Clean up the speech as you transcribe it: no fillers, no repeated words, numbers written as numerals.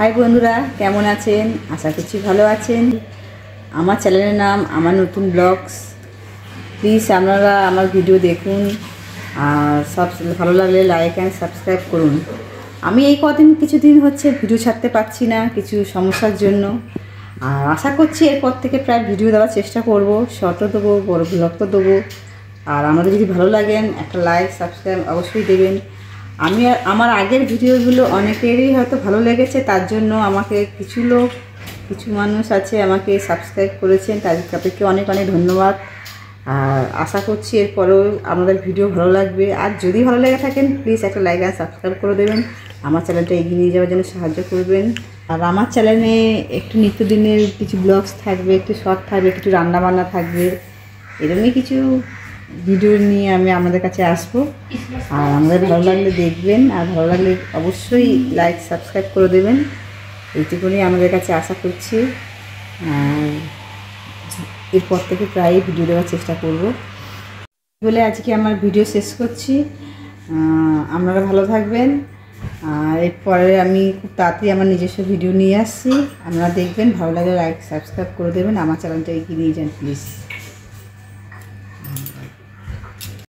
High বন্ধুরা, কেমন আছেন? আশা করছি ভালো আছেন। আমার চ্যানেলের নাম আমার নতুন ব্লগস। প্লিজ আপনারা আমার ভিডিও দেখুন আর সব ভালো লাগলে লাইক অ্যান্ড সাবস্ক্রাইব করুন। আমি এই কিছুদিন হচ্ছে ভিডিও ছাড়তে পারছি না কিছু সমস্যার জন্য। আর আশা করছি এরপর থেকে প্রায় ভিডিও দেওয়ার চেষ্টা করব, শর্টও দেবো, বড় ব্লগও দেবো। আর আমাদের যদি ভালো লাগেন একটা লাইক সাবস্ক্রাইব অবশ্যই দেবেন। আমার আগের ভিডিওগুলো অনেকেরই হয়তো ভালো লেগেছে, তার জন্য আমাকে কিছু মানুষ আছে আমাকে সাবস্ক্রাইব করেছেন, তাদেরকে অনেক অনেক ধন্যবাদ। আর আশা করছি এরপরেও আমাদের ভিডিও ভালো লাগবে। আর যদি ভালো লেগে থাকেন প্লিজ একটা লাইক আর সাবস্ক্রাইব করে দেবেন, আমার চ্যানেলটা এগিয়ে নিয়ে যাওয়ার জন্য সাহায্য করবেন। আর আমার চ্যানেলে একটু নিত্যদিনের কিছু ব্লগস থাকবে, একটু শর্ট থাকবে, কিছু রান্নাবান্না থাকবে, এরকমই কিছু ভিডিও নিয়ে আমি আপনাদের কাছে আসবো। আর আমাদের ভালো লাগলে দেখবেন, আর ভালো লাগলে অবশ্যই লাইক সাবস্ক্রাইব করে দেবেন। এইটুকুনি আমাদের কাছে আশা করছি। এরপর থেকে প্রায় ভিডিও দেওয়ার চেষ্টা করব বলে আজকে আমার ভিডিও শেষ করছি। আপনারা ভালো থাকবেন। আর এরপরে আমি খুব তাড়াতাড়ি আমার নিজস্ব ভিডিও নিয়ে আসছি, আপনারা দেখবেন। ভালো লাগলে লাইক সাবস্ক্রাইব করে দেবেন, আমার চ্যানেলটা এগিয়ে নিয়ে যান প্লিজ।